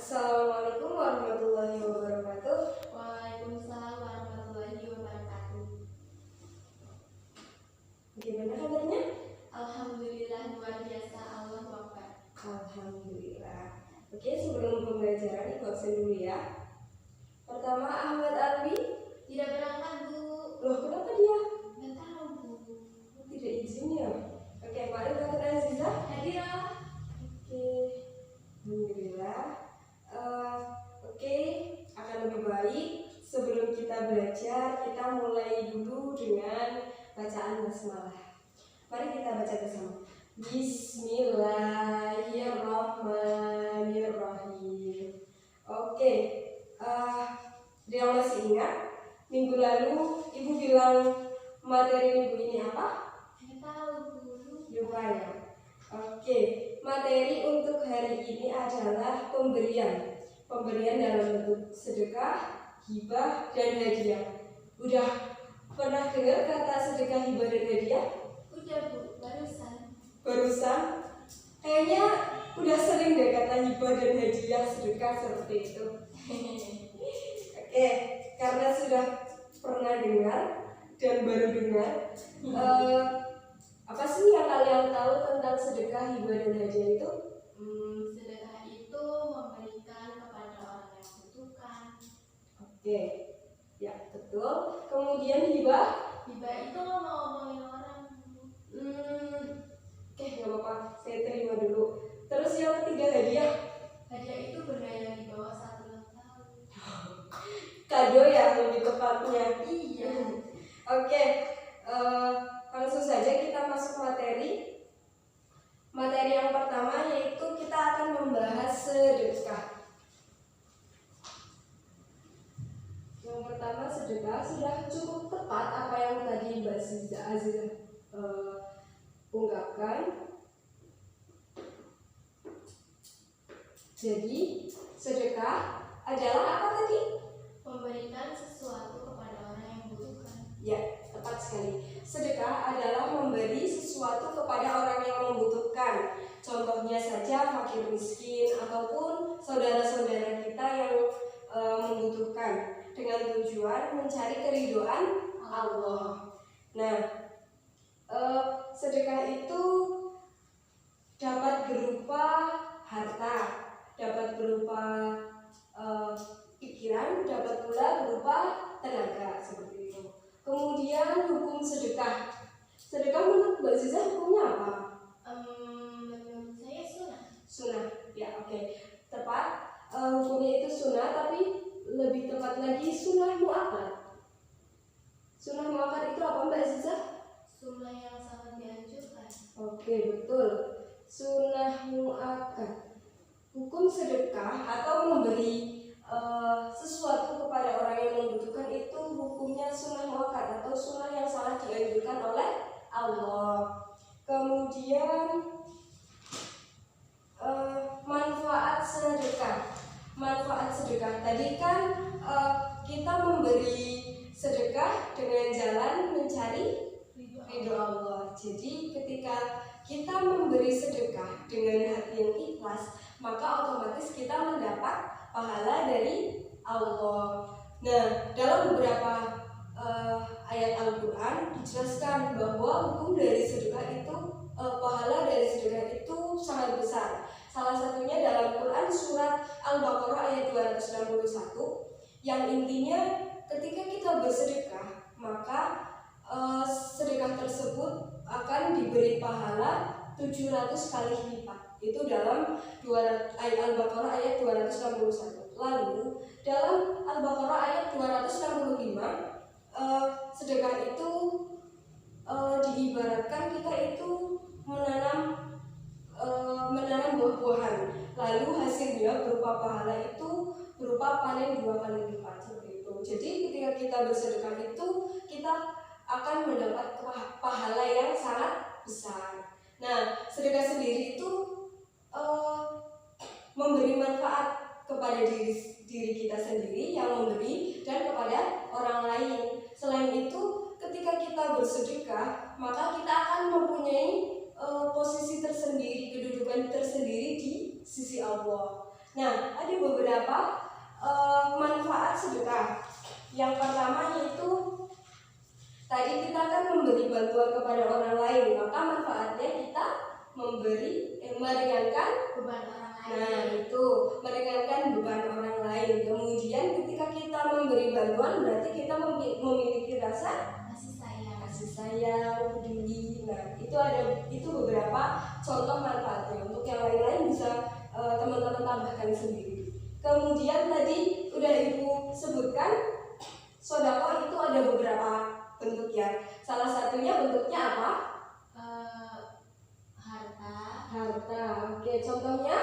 Assalamualaikum warahmatullahi wabarakatuh. Waalaikumsalam warahmatullahi wabarakatuh. Gimana kabarnya? Alhamdulillah luar biasa, Allahu Akbar. Alhamdulillah. Oke, sebelum pembelajaran ikut absen dulu ya. Pertama, Ahmad Alwi. Tidak berangkat, Bu. Loh, kenapa dia? Nggak tahu, Bu. Tidak izin ya? Oke, mari Dr. Aziza. Hadirah. Oke, alhamdulillah. Oke, akan lebih baik sebelum kita belajar, kita mulai dulu dengan bacaan basmalah. Mari kita baca bersama. Bismillahirrahmanirrahim. Oke, dia masih ingat minggu lalu Ibu bilang materi minggu ini apa? Nggak tahu, Bu. Lupa ya. Oke, materi untuk hari ini adalah pemberian dalam bentuk sedekah, hibah, dan hadiah. Udah pernah dengar kata sedekah, hibah, dan hadiah? Udah, Bu. Barusan? Kayaknya udah sering deh kata hibah dan hadiah, sedekah seperti itu. Oke, karena sudah pernah dengar dan baru dengar, apa sih yang kalian tahu tentang sedekah, hibah, dan hadiah itu? Sedekah itu memberikan kepada orang yang membutuhkan. Oke, ya betul. Kemudian hibah? Hibah itu ngomong-ngomongin orang. Oke, nggak apa-apa, saya terima dulu. Terus yang ketiga hadiah? Hadiah itu benda yang di bawah 1 ulang tahun. Kado ya lebih tepatnya. Iya. Oke, langsung saja kita masuk materi. Materi yang pertama yaitu kita akan membahas sedekah. Yang pertama sedekah, sudah cukup tepat apa yang tadi Mbak Aziza ungkapkan. Jadi sedekah adalah apa tadi? Memberikan sesuatu kepada orang yang membutuhkan. Ya, tepat sekali. Sedekah adalah memberi sesuatu kepada orang yang membutuhkan. Contohnya saja fakir miskin ataupun saudara-saudara kita yang membutuhkan dengan tujuan mencari keridhaan Allah. Nah, sedekah itu dapat berupa harta, dapat berupa pikiran, dapat pula berupa tenaga seperti itu. Kemudian hukum sedekah. Sedekah menurut Mbak Ziza hukumnya apa? Menurut saya sunnah. Sunnah, ya oke. Tepat, hukumnya itu sunnah, tapi lebih tepat lagi sunnah muakkad. Sunnah muakkad itu apa Mbak Ziza? Sunnah yang sangat dianjurkan. Oke, betul. Sunnah muakkad. Hukum sedekah atau memberi sesuatu kepada orang yang membutuhkan itu hukumnya sunnah muakkad atau sunnah yang sangat dianjurkan oleh Allah. Kemudian manfaat sedekah. Manfaat sedekah tadi kan kita memberi sedekah dengan jalan mencari ridho Allah. Jadi ketika kita memberi sedekah dengan hati yang ikhlas, maka otomatis kita mendapat pahala dari Allah. Nah, dalam beberapa ayat Al-Quran dijelaskan bahwa hukum dari sedekah itu, pahala dari sedekah itu sangat besar. Salah satunya dalam Quran surat Al-Baqarah ayat 261 yang intinya ketika kita bersedekah maka sedekah tersebut akan diberi pahala 700 kali lipat. Itu dalam Al-Baqarah ayat 261. Lalu dalam Al-Baqarah ayat 265 sedekah itu diibaratkan kita itu menanam buah-buahan, lalu hasilnya berupa pahala itu berupa panen 2 kali lipat seperti itu. Jadi ketika kita bersedekah itu kita akan mendapat pahala yang sangat besar. Nah, sedekah sendiri itu memberi manfaat kepada diri kita sendiri yang memberi dan kepada orang lain. Selain itu, ketika kita bersedekah, maka kita akan mempunyai posisi tersendiri, kedudukan tersendiri di sisi Allah. Nah, ada beberapa manfaat sedekah. Yang pertama yaitu tadi kita akan memberi bantuan kepada orang lain, maka manfaatnya kita meringankan beban orang lain. Nah, itu meringankan beban orang lain. Kemudian ketika kita memberi bantuan berarti kita memiliki rasa kasih sayang, peduli. Nah, itu beberapa contoh manfaatnya. Untuk yang lain-lain bisa teman-teman tambahkan sendiri. Kemudian tadi udah Ibu sebutkan, sedekah itu ada beberapa bentuk ya. Salah satunya bentuknya apa? Harta. Oke, contohnya?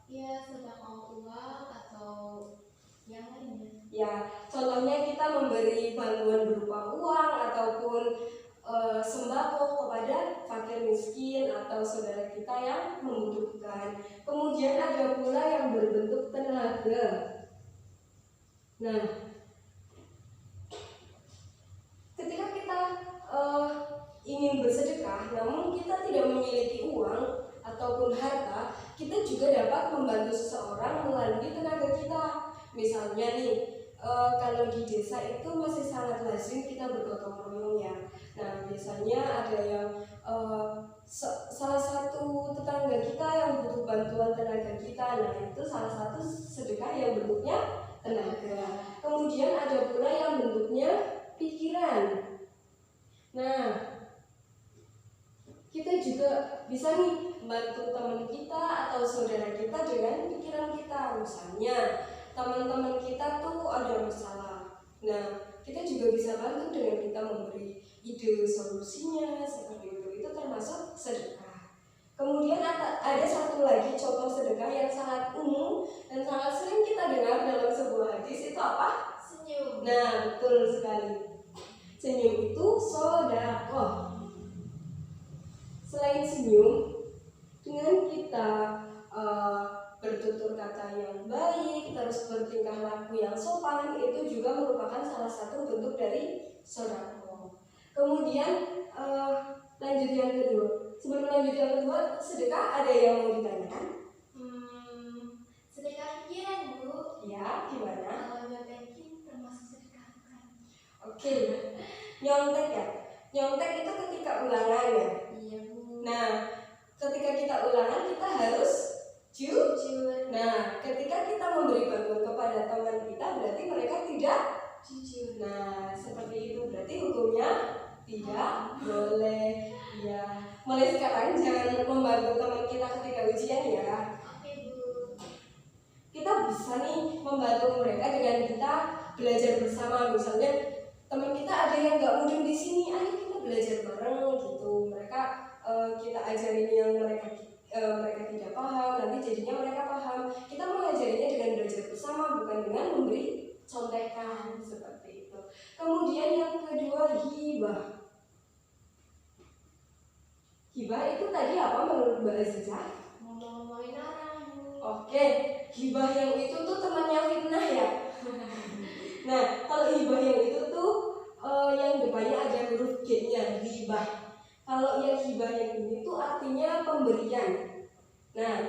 Ya sedekah uang atau yang lainnya. Ya, contohnya kita memberi bantuan berupa uang ataupun sembako kepada fakir miskin atau saudara kita yang membutuhkan. Kemudian ada pula yang berbentuk tenaga. Nah, ketika kita ingin bersedekah, namun kita tidak memiliki uang ataupun harta, kita juga dapat membantu seseorang melalui tenaga kita. Misalnya nih, kalau di desa itu masih sangat lazim kita bergotong royong ya. Nah, biasanya ada yang salah satu tetangga kita yang butuh bantuan tenaga kita. Nah, itu salah satu sedekah yang bentuknya tenaga. Kemudian ada pula yang bentuknya pikiran. Nah, kita juga bisa nih membantu teman kita atau saudara kita dengan pikiran kita. Misalnya teman-teman kita tuh ada masalah. Nah, kita juga bisa bantu dengan kita memberi ide solusinya seperti itu. Itu termasuk sedekah. Kemudian ada satu lagi contoh sedekah yang sangat umum dan sangat sering kita dengar dalam sebuah hadis, itu apa? Senyum. Nah, betul sekali. Senyum itu sedekah. Selain senyum, dengan kita bertutur kata yang baik, terus bertingkah laku yang sopan, itu juga merupakan salah satu bentuk dari sedekah. Kemudian lanjut yang kedua. Sebelum lanjut yang kedua, sedekah ada yang mau ditanyakan? Sedekah pikiran, Bu. Ya, gimana? Kalau nyontekin termasuk sedekah kan? Oke, nyontek ya. Nyontek itu ketika ulangan ya. Iya, Bu. Nah, ketika kita ulangan kita harus jujur. Nah, ketika kita memberi bantuan kepada teman kita berarti mereka tidak Jujur. Nah, seperti itu berarti hukumnya tidak boleh. Ya, mulai sekarang jangan membantu teman kita ketika ujian ya. Oke, Bu. Kita bisa nih membantu mereka dengan kita belajar bersama. Misalnya teman kita ada yang nggak mudeng di sini, ayo kita belajar bareng gitu. Mereka kita ajarin yang mereka tidak paham, nanti jadinya mereka paham. Kita mengajarinya dengan belajar bersama, bukan dengan memberi contekan seperti itu. Kemudian yang kedua, hibah. Hibah itu tadi apa menurut Mbak Azizah? Ngomong-ngomongin orang, Bu. Oke, hibah yang itu tuh temannya fitnah ya. Nah, kalau hibah yang itu tuh yang depannya ada huruf G-nya, hibah. Kalau yang hibah yang ini tuh artinya pemberian. Nah,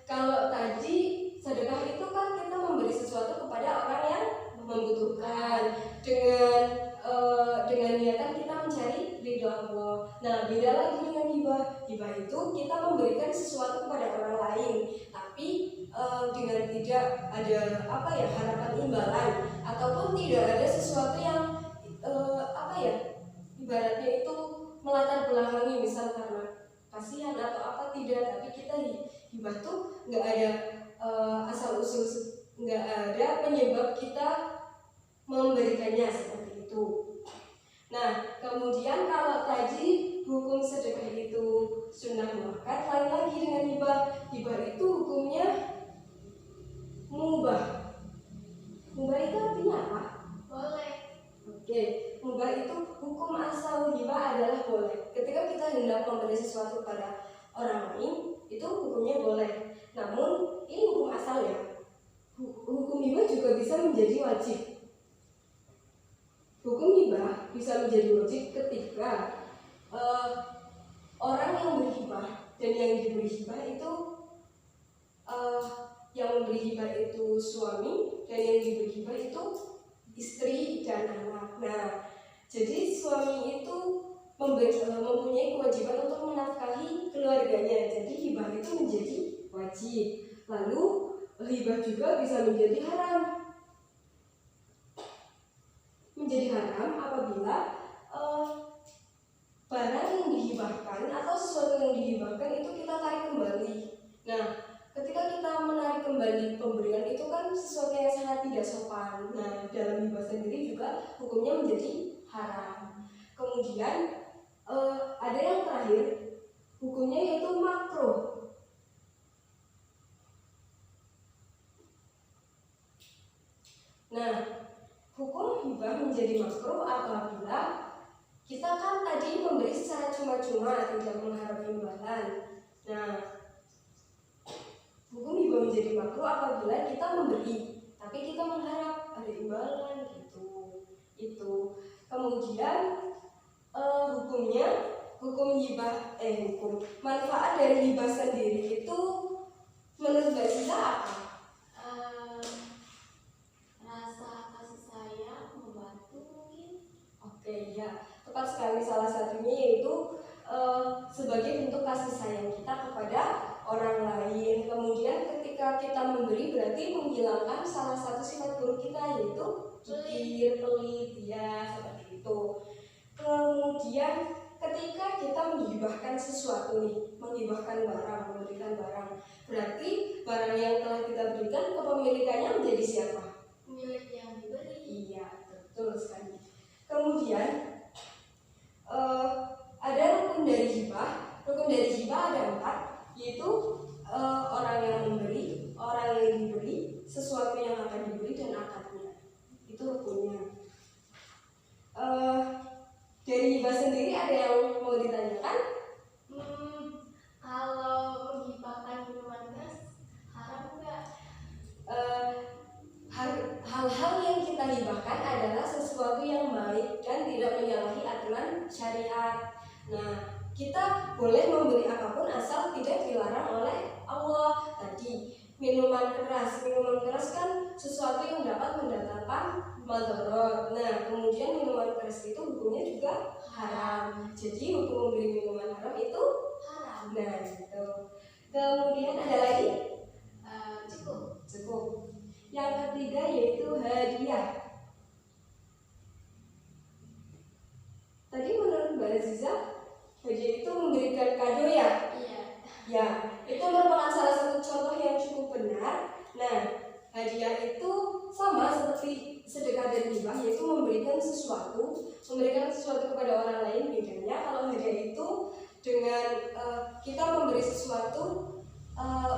kalau tadi sedekah itu kan kita memberi sesuatu kepada orang yang membutuhkan dengan niatan kita mencari ridho Allah. Nah, beda lagi dengan hibah. Hibah itu kita memberikan sesuatu kepada orang lain, tapi dengan tidak ada harapan imbalan ataupun tidak ada sesuatu yang ibaratnya itu melatar belakangi, misal karena kasihan atau apa, tidak, tapi kita hibah tuh nggak ada asal usul, nggak ada penyebab kita memberikannya seperti itu. Nah, kemudian kalau tadi hukum sedekah itu sunnah muakkad, lain lagi dengan hibah. Hibah itu hukumnya mubah. Mubah itu artinya apa? Boleh. Oke, mubah itu hukum asal hibah adalah boleh. Ketika kita hendak memberi sesuatu pada orang lain, itu hukumnya boleh. Namun ini hukum asal ya. Hukum hibah juga bisa menjadi wajib. Hukum hibah bisa menjadi wajib ketika orang yang berhibah dan yang diberi hibah itu yang memberi hibah itu suami dan yang diberi hibah itu istri dan anak. Nah, jadi suami itu mempunyai kewajiban untuk menafkahi keluarganya. Jadi hibah itu menjadi wajib. Lalu hibah juga bisa menjadi haram. Menjadi haram apabila barang yang dihibahkan atau sesuatu yang dihibahkan itu kita tarik kembali. Nah, ketika kita menarik kembali pemberian itu kan sesuatu yang sangat tidak sopan. Nah, dalam hibah sendiri juga hukumnya menjadi haram. Kemudian ada yang terakhir, hukumnya yaitu makruh. Nah, hukum hibah menjadi makruh apabila kita kan tadi memberi secara cuma-cuma, tidak mengharap imbalan. Nah, hukum hibah menjadi makruh apabila kita memberi, tapi kita mengharap ada imbalan gitu. Itu. Kemudian hukum hibah manfaat dari hibah sendiri itu menurut Mbak Ziza apa? Rasa kasih sayang, membantu mungkin. Oke, ya, tepat sekali. Salah satunya yaitu sebagai bentuk kasih sayang kita kepada orang lain. Kemudian ketika kita memberi berarti menghilangkan salah satu sifat buruk kita yaitu kikir, pelit, ya seperti itu. Kemudian ketika kita menghibahkan sesuatu nih, menghibahkan barang, memberikan barang, berarti barang yang telah kita berikan kepemilikannya menjadi siapa? Milik yang diberi. Iya, betul sekali. Kemudian ada rukun dari hibah. Rukun dari hibah ada 4, yaitu orang yang memberi, orang yang diberi, sesuatu yang akan diberi, dan akadnya. Itu rukunnya. Dari hibah sendiri ada yang mau ditanyakan? Kalau menghibahkan minuman keras haram nggak? Hal-hal yang kita hibahkan adalah sesuatu yang baik dan tidak menyalahi aturan syariat. Nah, kita boleh memberi apapun asal tidak dilarang oleh Allah. Tadi minuman keras kan sesuatu yang dapat mendatangkan madharat. Nah, kemudian minuman keras itu hukumnya juga haram. Jadi hukum memberi minuman haram itu Haram. nah gitu. Kemudian ada lagi? Cukup. Yang ketiga yaitu hadiah. Tadi menurut Mbak Aziza, hadiah itu memberikan kado ya? Iya. Ya, itu merupakan salah satu contoh yang cukup benar. Nah, hadiah itu sama seperti sedekah dan hibah, yaitu memberikan sesuatu kepada orang lain. Bedanya kalau hadiah itu dengan kita memberi sesuatu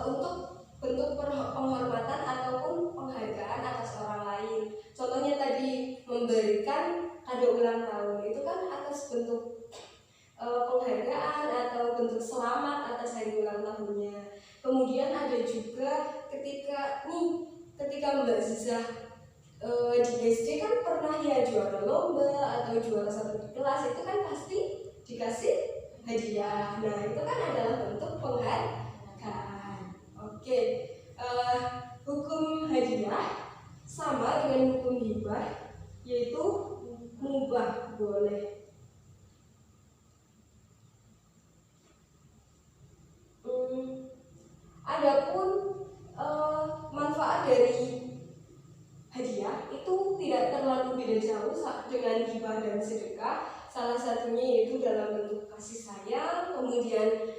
untuk bentuk penghormatan ataupun penghargaan atas orang lain. Contohnya tadi memberikan kado ulang tahun itu kan atas bentuk penghargaan atau bentuk selamat atas hari ulang tahunnya. Kemudian ada juga ketika Mbak Ziza di SD kan pernah ya juara lomba atau juara satu di kelas, itu kan pasti dikasih hadiah. Nah, itu kan adalah bentuk penghargaan. Oke, hukum hadiah sama dengan hukum hibah, yaitu mubah, boleh. Adapun manfaat dari hadiah itu tidak terlalu beda jauh dengan hibah dan sedekah. Salah satunya yaitu dalam bentuk kasih sayang, kemudian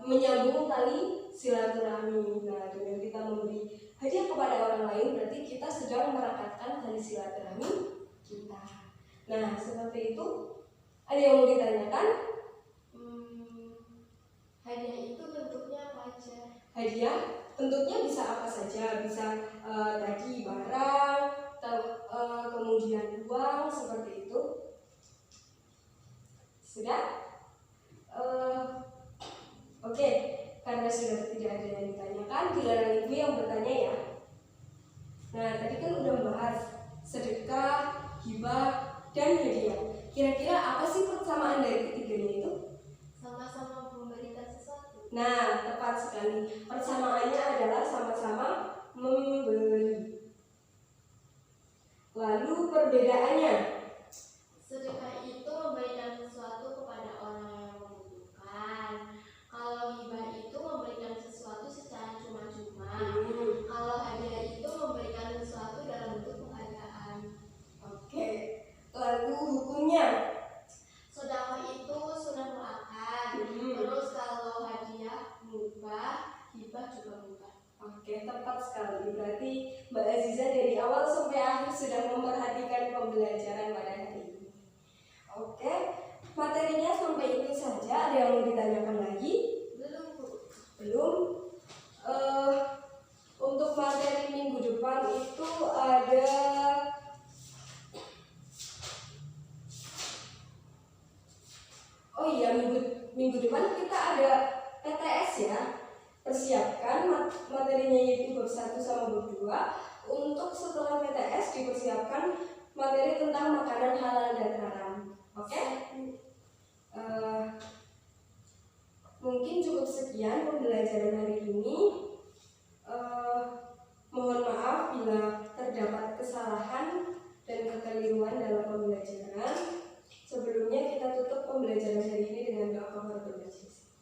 menyambung tali silaturahmi. Nah, dengan kita memberi hadiah kepada orang lain berarti kita sedang merekatkan tali silaturahmi kita. Nah, seperti itu. Ada yang mau ditanyakan? Hadiah itu bentuknya apa aja? Hadiah bentuknya bisa apa saja, bisa tadi barang, kemudian uang, seperti itu. Sudah? Oke, karena sudah tidak ada yang ditanyakan, giliran ibu yang bertanya ya. Nah, tadi kan udah membahas sedekah, hibah, dan hadiah. Kira-kira apa sih persamaan dari ketiganya itu? Sama-sama memberikan sesuatu. Nah, tepat sekali. Persamaannya adalah sama-sama sama memberi. Lalu perbedaannya? Sedekah itu memberikan sesuatu kepada orang yang membutuhkan. Kalau hibah itu memberikan sesuatu secara cuma-cuma. Kalau hadiah itu memberikan sesuatu dalam bentuk penghargaan. Oke. Lalu hukumnya? Sedekah itu sunnah muakkad. Terus kalau hadiah mubah, hibah juga mubah. Oke, tepat sekali. Berarti Mbak Aziza dari awal sampai akhir sudah memperhatikan pembelajaran pada hari ini. Oke, materinya sampai itu saja. Ada yang mau ditanyakan lagi? Belum, Bu. Belum. Untuk materi minggu depan itu ada minggu depan kita ada PTS ya. Persiapkan materinya yaitu bab 1 sama bab 2. Untuk setelah PTS dipersiapkan materi tentang makanan halal dan haram. Oke? Mungkin cukup sekian pembelajaran hari ini. Mohon maaf bila terdapat kesalahan dan kekeliruan dalam pembelajaran. Sebelumnya kita tutup pembelajaran hari ini dengan doa kafaratul majlis.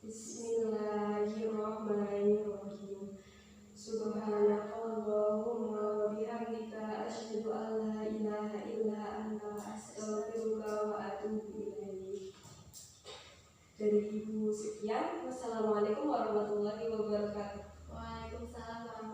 Bismillahirrahmanirrahim. Subhanakallahumma wa bihamdika asyhadu an la ilaha illa anta astaghfiruka wa atubu ilaik. Dari Ibu sekian. Wassalamualaikum warahmatullahi wabarakatuh. Waalaikumsalam warahmatullahi wabarakatuh.